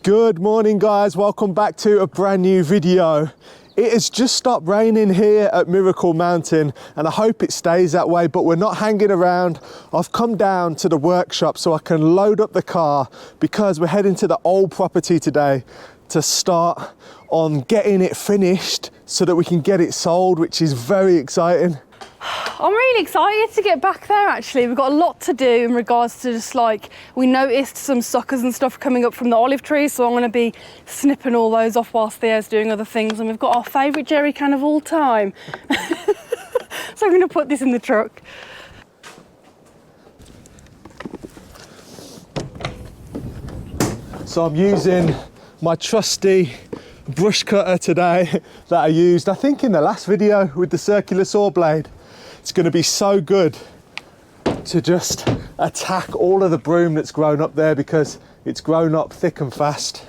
Good morning guys, welcome back to a brand new video. It has just stopped raining here at Miracle Mountain and I hope it stays that way, but we're not hanging around. I've come down to the workshop so I can load up the car because we're heading to the old property today to start on getting it finished so that we can get it sold, which is very exciting. I'm really excited to get back there actually. We've got a lot to do in regards to just like, we noticed some suckers and stuff coming up from the olive trees, so I'm going to be snipping all those off whilst Theo's doing other things, and we've got our favourite jerry can of all time. So I'm going to put this in the truck. So I'm using my trusty brush cutter today that I used, I think in the last video with the circular saw blade. It's going to be so good to just attack all of the broom that's grown up there because it's grown up thick and fast.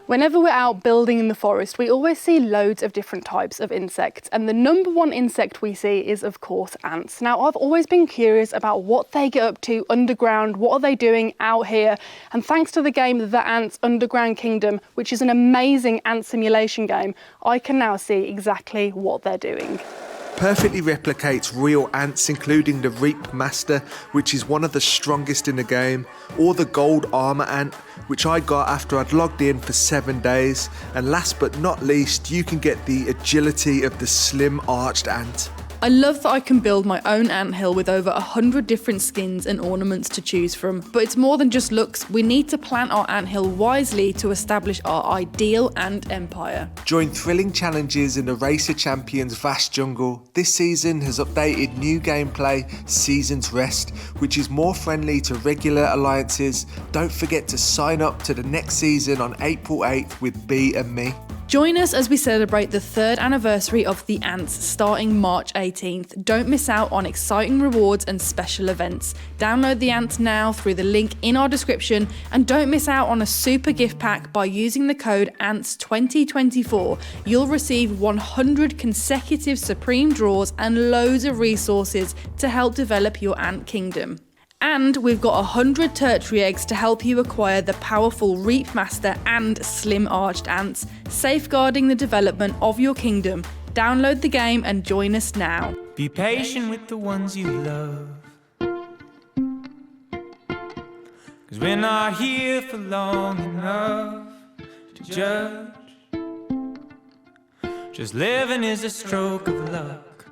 Whenever we're out building in the forest, we always see loads of different types of insects, and the number one insect we see is of course ants. Now I've always been curious about what they get up to underground, what are they doing out here, and thanks to the game The Ants Underground Kingdom, which is an amazing ant simulation game, I can now see exactly what they're doing. Perfectly replicates real ants, including the Reap Master, which is one of the strongest in the game, or the Gold Armor Ant, which I got after I'd logged in for 7 days, and last but not least, you can get the agility of the Slim Arched Ant. I love that I can build my own anthill with over 100 different skins and ornaments to choose from, but it's more than just looks. We need to plant our anthill wisely to establish our ideal ant empire. Join thrilling challenges in the Racer Champions vast jungle. This season has updated new gameplay, Season's Rest, which is more friendly to regular alliances. Don't forget to sign up to the next season on April 8th with Bee and me. Join us as we celebrate the 3rd anniversary of The Ants starting March 18th. Don't miss out on exciting rewards and special events. Download The Ants now through the link in our description, and don't miss out on a super gift pack by using the code ANTS2024. You'll receive 100 consecutive supreme draws and loads of resources to help develop your ant kingdom. And we've got 100 tertiary eggs to help you acquire the powerful Reap Master and Slim Arched Ants, safeguarding the development of your kingdom. Download the game and join us now. Be patient with the ones you love, 'cause we're not here for long enough to judge. Just living is a stroke of luck,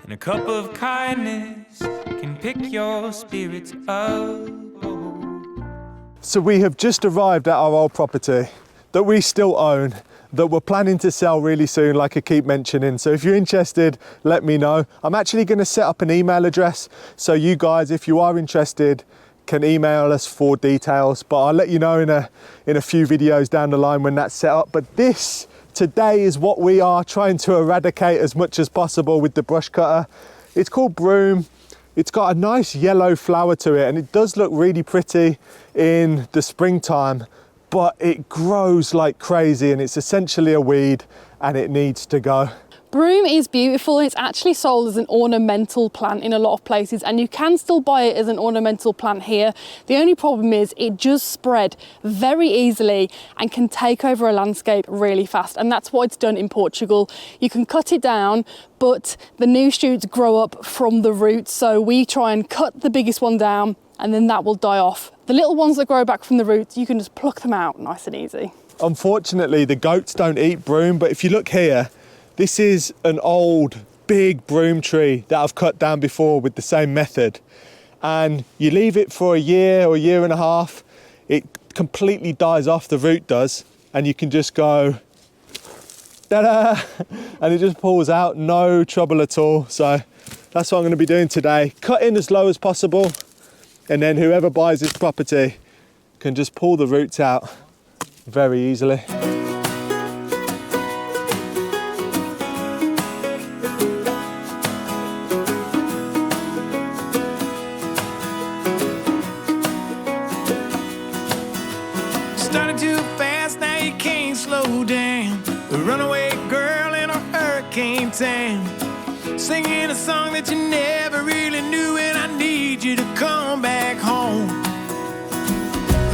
and a cup of kindness can pick your spirits up. So we have just arrived at our old property that we still own, that we're planning to sell really soon, like I keep mentioning. So if you're interested, let me know. I'm actually going to set up an email address, so you guys, if you are interested, can email us for details, but I'll let you know in a few videos down the line when that's set up. But this today is what we are trying to eradicate as much as possible with the brush cutter. It's called Broom. It's got a nice yellow flower to it, and it does look really pretty in the springtime, but it grows like crazy and it's essentially a weed and it needs to go. Broom is beautiful, and it's actually sold as an ornamental plant in a lot of places, and you can still buy it as an ornamental plant here. The only problem is it does spread very easily and can take over a landscape really fast, and that's what it's done in Portugal. You can cut it down, but the new shoots grow up from the roots, so we try and cut the biggest one down and then that will die off. The little ones that grow back from the roots, you can just pluck them out nice and easy. Unfortunately, the goats don't eat broom, but if you look here, this is an old big broom tree that I've cut down before with the same method. And you leave it for a year or a year and a half, it completely dies off, the root does, and you can just go, ta-da, and it just pulls out, no trouble at all. So that's what I'm gonna be doing today, cutting as low as possible, and then whoever buys this property can just pull the roots out very easily. Started too fast, now you can't slow down, a runaway girl in a hurricane town, singing a song that you never really knew, and I need you to come back home.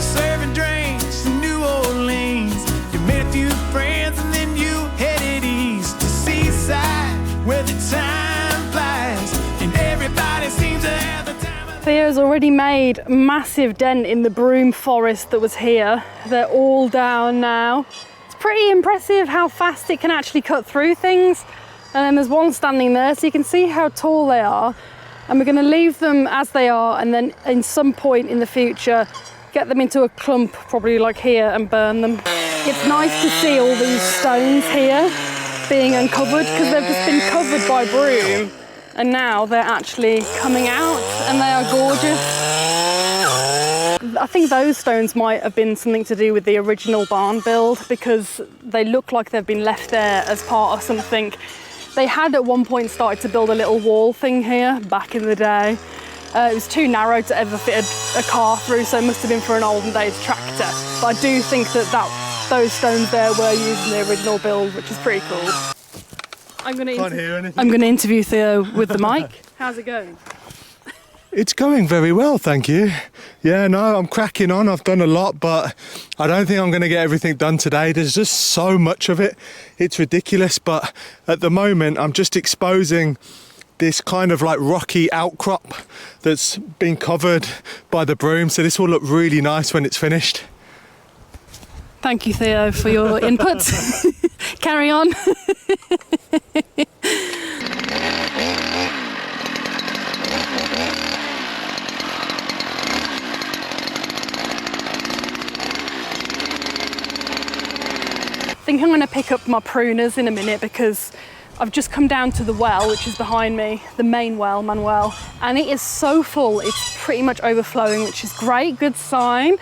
Serving drinks in New Orleans, you made a few friends and then you headed east to Seaside, where the time flies and everybody seems to have the time of Theo's already made a massive dent in the broom forest that was here. They're all down now. It's pretty impressive how fast it can actually cut through things. And then there's one standing there, so you can see how tall they are. And we're going to leave them as they are, and then in some point in the future get them into a clump, probably like here, and burn them. It's nice to see all these stones here being uncovered, because they've just been covered by broom, and now they're actually coming out, and they are gorgeous. I think those stones might have been something to do with the original barn build, because they look like they've been left there as part of something. They had at one point started to build a little wall thing here back in the day. It was too narrow to ever fit a car through, so it must have been for an olden days tractor. But I do think that those stones there were used in the original build, which is pretty cool. I'm going to interview Theo with the mic. How's it going? It's going very well, thank you. Yeah, no, I'm cracking on. I've done a lot, but I don't think I'm going to get everything done today. There's just so much of it. It's ridiculous, but at the moment I'm just exposing this kind of like rocky outcrop that's been covered by the broom, so this will look really nice when it's finished. Thank you, Theo, for your input. Carry on. I think I'm going to pick up my pruners in a minute, because I've just come down to the well, which is behind me, the main well, Manuel, and it is so full. It's pretty much overflowing, which is great, good sign.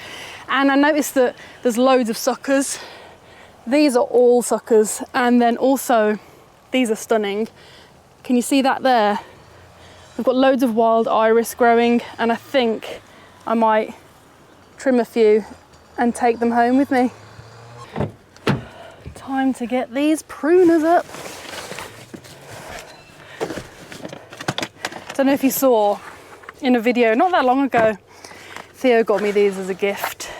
And I noticed that there's loads of suckers. These are all suckers, and then also these are stunning. Can you see that there? We've got loads of wild iris growing, and I think I might trim a few and take them home with me. Time to get these pruners up. I don't know if you saw in a video not that long ago, Theo got me these as a gift.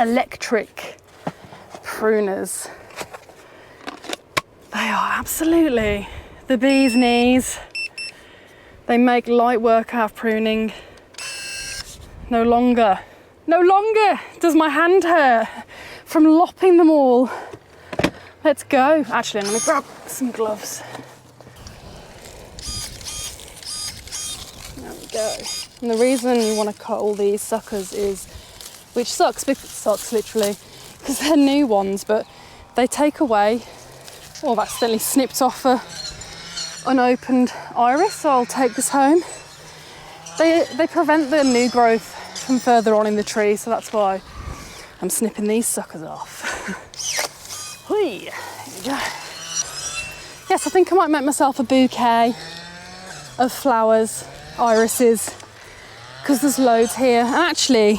Electric pruners. They are absolutely the bee's knees. They make light work out of pruning. No longer does my hand hurt from lopping them all. Let's go. Actually, I'm gonna grab some gloves. There we go. And the reason you want to cut all these suckers is, which sucks literally, because they're new ones, but they take away, or I've accidentally snipped off a unopened iris, so I'll take this home. They prevent the new growth from further on in the tree, so that's why I'm snipping these suckers off. Hui, there we go. Yes, I think I might make myself a bouquet of flowers, irises, because there's loads here. And actually,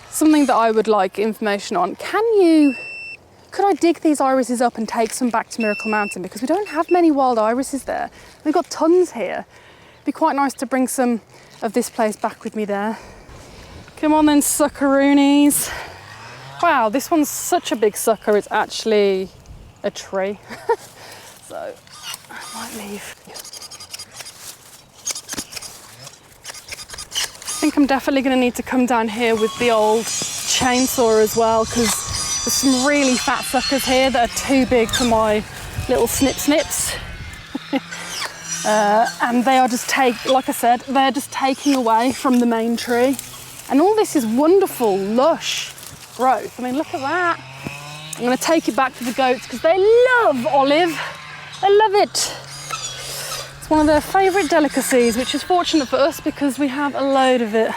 something that I would like information on, could I dig these irises up and take some back to Miracle Mountain? Because we don't have many wild irises there. We've got tons here. It'd be quite nice to bring some of this place back with me there. Come on then, suckeroonies. Wow, this one's such a big sucker, it's actually a tree. So I might leave. I think I'm definitely going to need to come down here with the old chainsaw as well, because there's some really fat suckers here that are too big for my little snips. And they are just like I said, they're just taking away from the main tree. And all this is wonderful, lush growth. I mean, look at that. I'm going to take it back to the goats because they love olive. They love it. It's one of their favourite delicacies, which is fortunate for us because we have a load of it.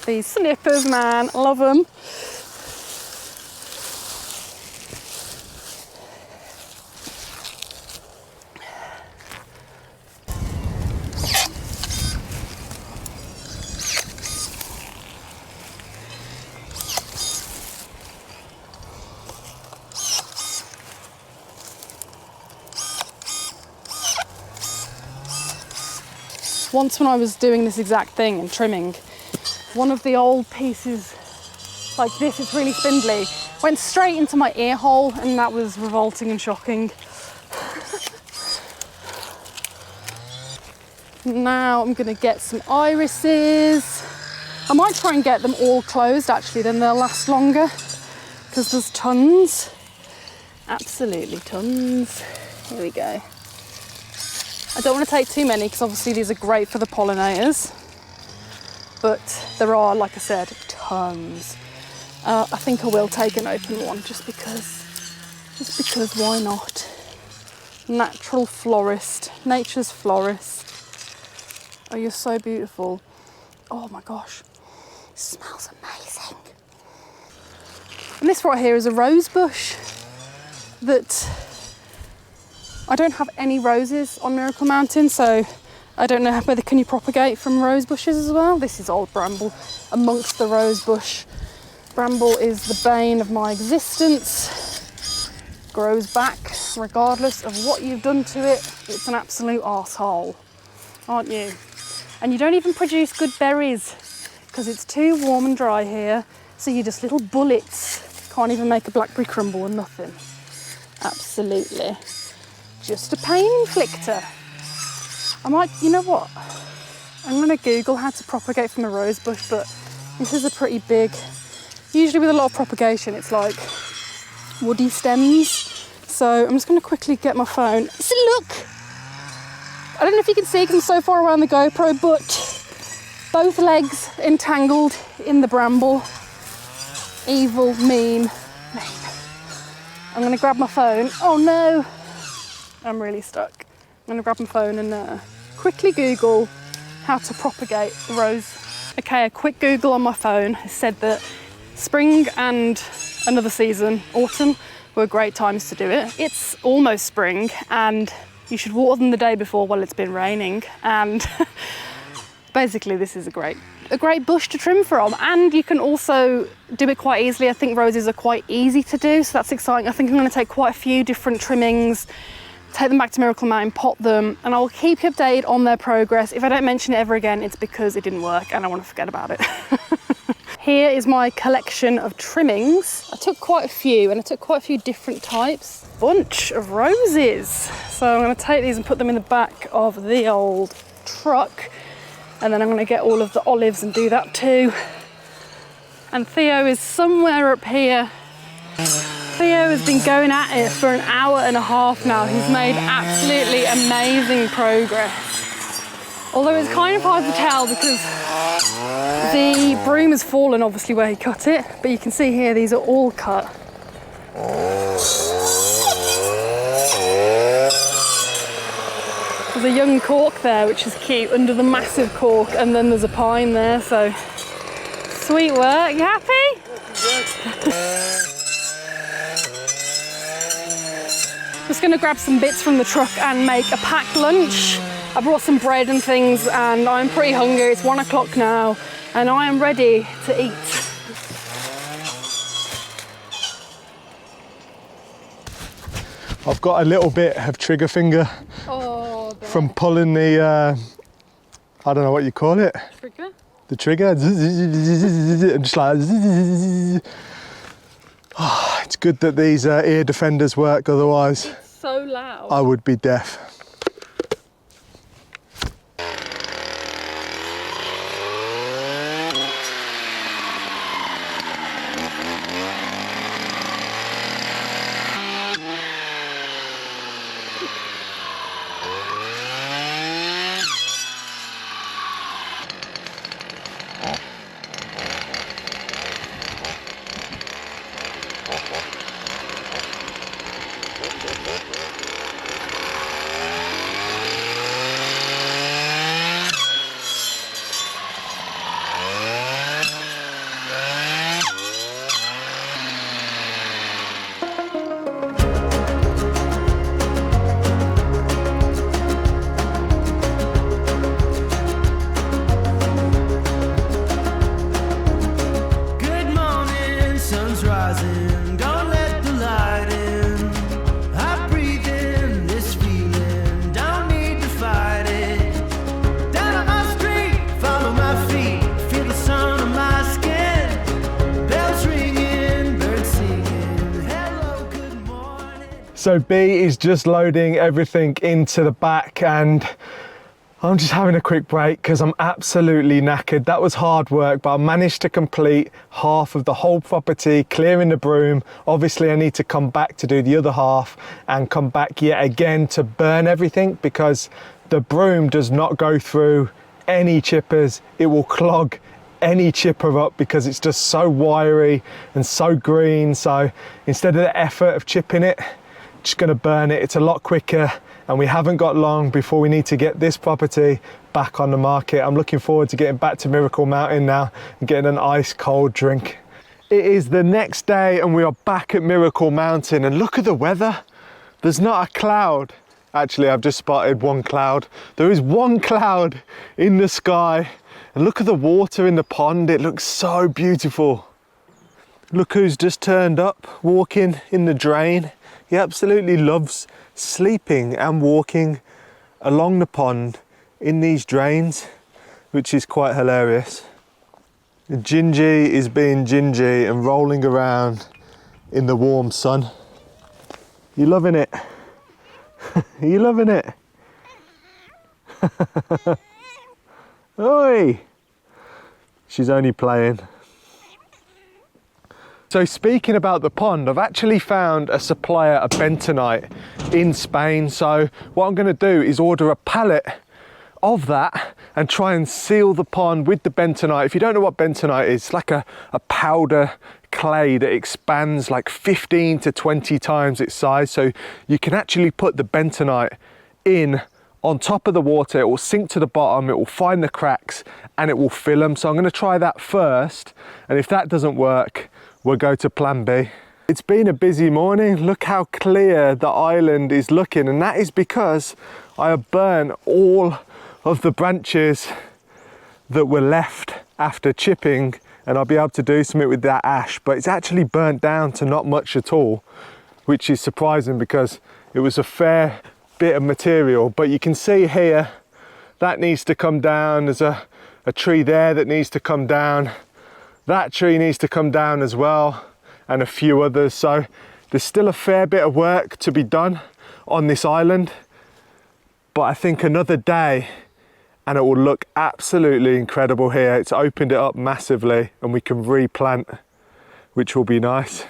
These snippers, man, I love them. once when I was doing this exact thing and trimming, one of the old pieces like this, it's really spindly, went straight into my ear hole, and that was revolting and shocking. Now I'm gonna get some irises. I might try and get them all closed actually, then they'll last longer, because there's tons, absolutely tons. Here we go. I don't want to take too many because obviously these are great for the pollinators, but there are, like I said, tons. I think I will take an open one just because why not? Natural florist, nature's florist. Oh, you're so beautiful. Oh my gosh, it smells amazing. And this right here is a rose bush that I don't have any roses on Miracle Mountain, so I don't know whether can you propagate from rose bushes as well. This is old bramble amongst the rose bush. Bramble is the bane of my existence. Grows back regardless of what you've done to it. It's an absolute arsehole, aren't you? And you don't even produce good berries because it's too warm and dry here. So you're just little bullets. Can't even make a blackberry crumble and nothing. Absolutely. Just a pain inflictor. I might, you know what? I'm gonna Google how to propagate from a rose bush, but this is a pretty big, usually with a lot of propagation, it's like woody stems. So I'm just gonna quickly get my phone. So look, I don't know if you can see because I'm so far around the GoPro, but both legs entangled in the bramble. Evil, mean. I'm gonna grab my phone. Oh no, I'm really stuck. I'm gonna grab my phone and quickly Google how to propagate the rose. Okay, a quick Google on my phone has said that spring and another season, autumn, were great times to do it. It's almost spring and you should water them the day before while it's been raining, and basically this is a great bush to trim from, and you can also do it quite easily. I think roses are quite easy to do, so that's exciting. I think I'm going to take quite a few different trimmings, take them back to Miracle Mountain, pot them, and I'll keep you updated on their progress. If I don't mention it ever again, it's because it didn't work and I want to forget about it. Here is my collection of trimmings. I took quite a few, and I took quite a few different types. Bunch of roses. So I'm going to take these and put them in the back of the old truck, and then I'm going to get all of the olives and do that too. And Theo is somewhere up here. Theo has been going at it for an hour and a half now. He's made absolutely amazing progress. Although it's kind of hard to tell because the broom has fallen obviously where he cut it, but you can see here these are all cut. There's a young cork there which is cute under the massive cork, and then there's a pine there, so sweet work. You happy? Just gonna grab some bits from the truck and make a packed lunch. I brought some bread and things and I'm pretty hungry. It's 1 o'clock now and I am ready to eat. I've got a little bit of trigger finger from pulling the, I don't know what you call it. Trigger? The trigger. I'm just like, oh, it's good that these ear defenders work, otherwise It's so loud. I would be deaf. So Bee is just loading everything into the back and I'm just having a quick break because I'm absolutely knackered. That was hard work, but I managed to complete half of the whole property, clearing the broom. Obviously I need to come back to do the other half and come back yet again to burn everything because the broom does not go through any chippers. It will clog any chipper up because it's just so wiry and so green. So instead of the effort of chipping it, just gonna burn it. It's a lot quicker and we haven't got long before we need to get this property back on the market. I'm looking forward to getting back to Miracle Mountain now and getting an ice cold drink. It is the next day and we are back at Miracle Mountain and look at the weather. There's not a cloud. Actually, I've just spotted one cloud. There is one cloud in the sky and look at the water in the pond. It looks so beautiful. Look who's just turned up, walking in the drain. He absolutely loves sleeping and walking along the pond in these drains, which is quite hilarious. Ginjey is being Ginjey and rolling around in the warm sun. You loving it? Are you loving it? Oi! She's only playing. So speaking about the pond, I've actually found a supplier of bentonite in Spain. So what I'm gonna do is order a pallet of that and try and seal the pond with the bentonite. If you don't know what bentonite is, it's like a powder clay that expands like 15 to 20 times its size. So you can actually put the bentonite in on top of the water, it will sink to the bottom, it will find the cracks and it will fill them. So I'm gonna try that first. And if that doesn't work, we'll go to plan B. It's been a busy morning. Look how clear the island is looking. And that is because I have burnt all of the branches that were left after chipping, and I'll be able to do something with that ash, but it's actually burnt down to not much at all, which is surprising because it was a fair bit of material. But you can see here, that needs to come down. There's a tree there that needs to come down. That tree needs to come down as well, and a few others. So there's still a fair bit of work to be done on this island, but I think another day and it will look absolutely incredible here. It's opened it up massively and we can replant, which will be nice.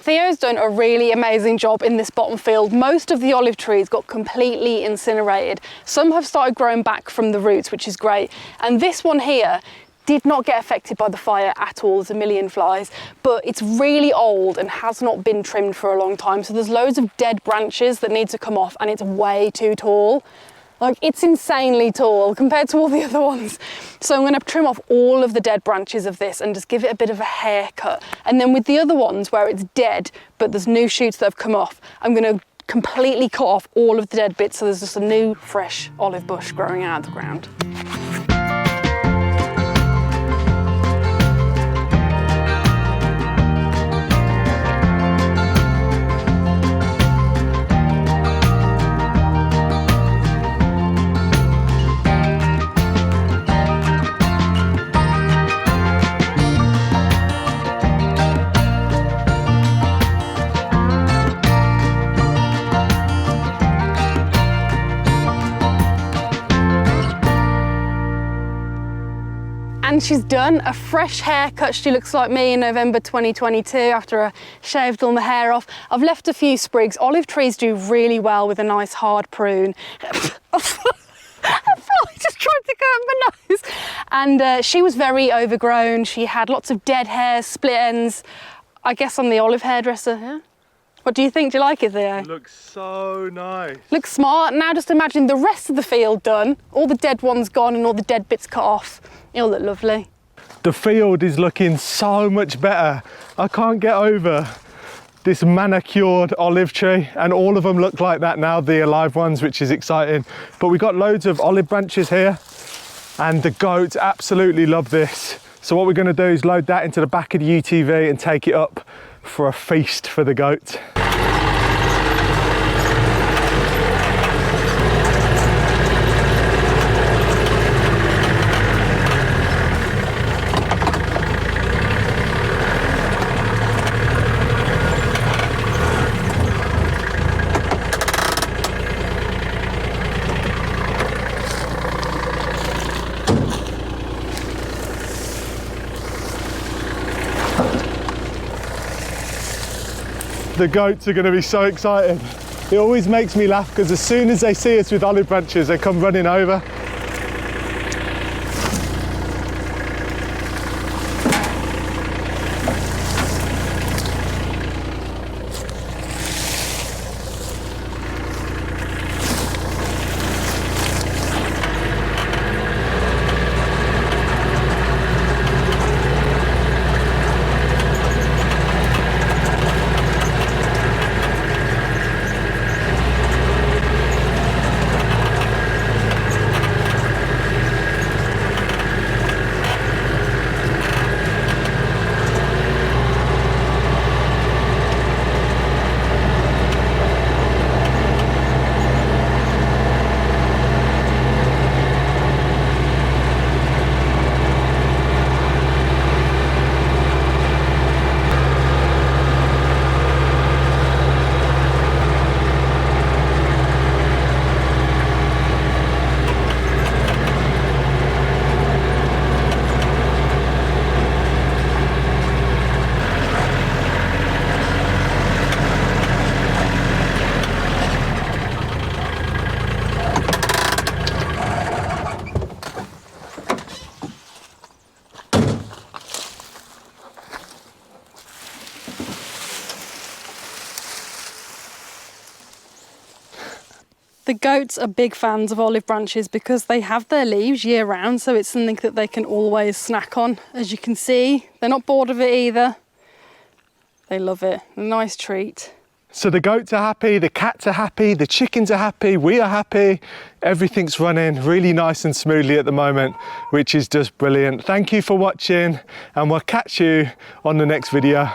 Theo's done a really amazing job in this bottom field. Most of the olive trees got completely incinerated. Some have started growing back from the roots, which is great. And this one here did not get affected by the fire at all. There's a million flies, but it's really old and has not been trimmed for a long time. So there's loads of dead branches that need to come off and it's way too tall. Like, it's insanely tall compared to all the other ones. So I'm going to trim off all of the dead branches of this and just give it a bit of a haircut. And then with the other ones where it's dead, but there's new shoots that have come off, I'm going to completely cut off all of the dead bits so there's just a new, fresh olive bush growing out of the ground. And she's done a fresh haircut. She looks like me in November 2022 after I shaved all my hair off. I've left a few sprigs. Olive trees do really well with a nice hard prune. A fly just tried to go up my nose. And she was very overgrown. She had lots of dead hair, split ends. I guess I'm the olive hairdresser, yeah? What do you think? Do you like it, Theo? It looks so nice. Looks smart. Now just imagine the rest of the field done, all the dead ones gone and all the dead bits cut off. It'll look lovely. The field is looking so much better. I can't get over this manicured olive tree, and all of them look like that now, the alive ones, which is exciting. But we got loads of olive branches here and the goats absolutely love this. So what we're going to do is load that into the back of the UTV and take it up for a feast for the goats. The goats are going to be so excited. It always makes me laugh because as soon as they see us with olive branches, they come running over. The goats are big fans of olive branches because they have their leaves year round, so it's something that they can always snack on. As you can see, they're not bored of it either. They love it, a nice treat. So the goats are happy, the cats are happy, the chickens are happy, we are happy. Everything's running really nice and smoothly at the moment, which is just brilliant. Thank you for watching, and we'll catch you on the next video.